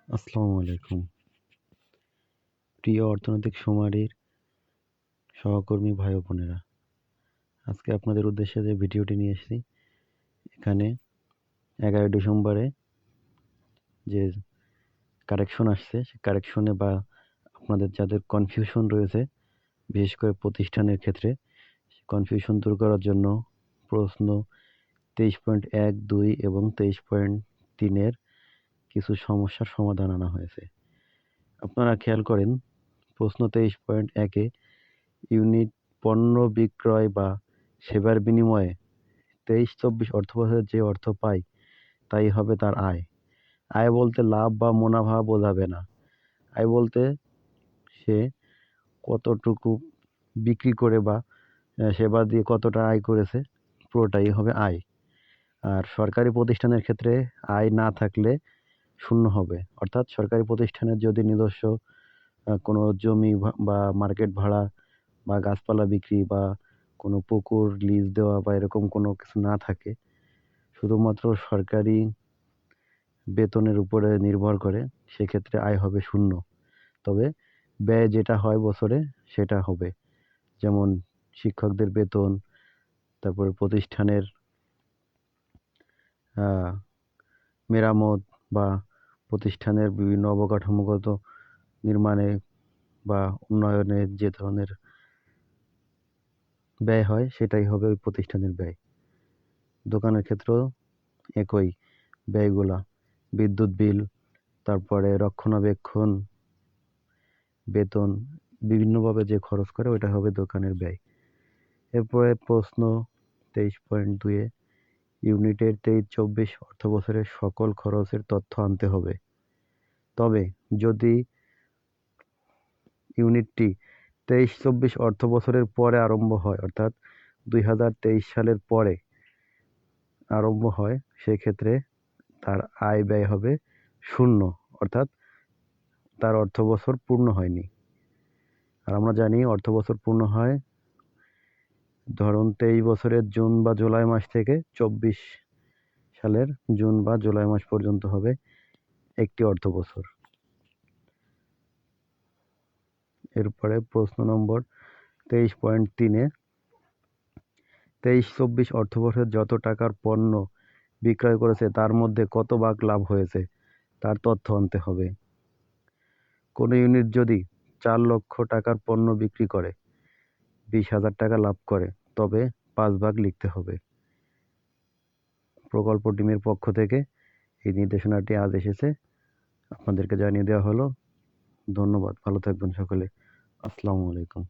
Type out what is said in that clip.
আসসালামু আলাইকুম। প্রিয় অর্থনৈতিক শুমারির সহকর্মী ভাই ও বোনেরা, আজকে আপনাদের উদ্দেশ্যে যে ভিডিওটি নিয়ে এসেছি, এখানে 11 ডিসেম্বরে যে কারেকশন আসছে, সে কারেকশনে বা আপনাদের যাদের কনফিউশন রয়েছে, বিশেষ করে প্রতিষ্ঠানের ক্ষেত্রে, কনফিউশন দূর করার জন্য প্রশ্ন 23.1, 2 এবং 23.3 এর কিছু সমস্যার সমাধান আনা হয়েছে। আপনারা খেয়াল করেন, প্রশ্ন 23.1 এ ইউনিট পণ্য বিক্রয় বা সেবার বিনিময়ে 23-24 অর্থবছরে যে অর্থ পায় তাই হবে তার আয়। আয় বলতে লাভ বা মুনাফা বোঝাবে না। আয় বলতে সে কতটুকু বিক্রি করে বা সেবা দিয়ে কতটা আয় করেছে, পুরোটাই হবে আয়। আর সরকারি প্রতিষ্ঠানের ক্ষেত্রে আয় না থাকলে শূন্য হবে। অর্থাৎ সরকারি প্রতিষ্ঠানের যদি নিজস্ব কোনো জমি বা মার্কেট ভাড়া বা গাছপালা বিক্রি বা কোনো পুকুর লিজ দেওয়া বা এরকম কোনো কিছু না থাকে, শুধুমাত্র সরকারি বেতনের উপরে নির্ভর করে, সেক্ষেত্রে আয় হবে শূন্য। তবে ব্যয় যেটা হয় বছরে সেটা হবে। যেমন শিক্ষকদের বেতন, তারপরে প্রতিষ্ঠানের মেরামত বা প্রতিষ্ঠানের বিভিন্ন অবকাঠামোগত নির্মাণে বা উন্নয়নে যে ধরনের ব্যয় হয় সেটাই হবে ওই প্রতিষ্ঠানের ব্যয়। দোকানের ক্ষেত্রেও একই ব্যয়গুলা, বিদ্যুৎ বিল, তারপরে রক্ষণাবেক্ষণ, বেতন, বিভিন্নভাবে যে খরচ করে ওইটা হবে দোকানের ব্যয়। এরপরে প্রশ্ন 23.2 এ ইউনিটের 23-24 অর্থবছরের সকল খরচের তথ্য আনতে হবে। তবে যদি ইউনিটটি 23-24 অর্থবছরের পরে আরম্ভ হয়, অর্থাৎ 2023 সালের পরে আরম্ভ হয়, সেক্ষেত্রে তার আয় ব্যয় হবে শূন্য, অর্থাৎ তার অর্থবছর পূর্ণ হয়নি। আর আমরা জানি অর্থবছর পূর্ণ হয় ধরুন 23 বছরের জুন বা জুলাই মাস থেকে 24 সালের জুন বা জুলাই মাস পর্যন্ত হবে একটি অর্থবছর। এরপরে প্রশ্ন নম্বর 23.3 এ 23-24 অর্থবছরে যত টাকার পণ্য বিক্রয় করেছে তার মধ্যে কত ভাগ লাভ হয়েছে তার তথ্য আনতে হবে। কোনো ইউনিট যদি 4 লক্ষ টাকার পণ্য বিক্রি করে 20,000 টাকা লাভ করে, তবে 5 ভাগ লিখতে হবে। প্রকল্প টিমের পক্ষ থেকে এই নির্দেশনাটি আজ এসেছে, আপনাদেরকে জানিয়ে দেওয়া হলো। ধন্যবাদ, ভালো থাকবেন সকলে। আসসালামু আলাইকুম।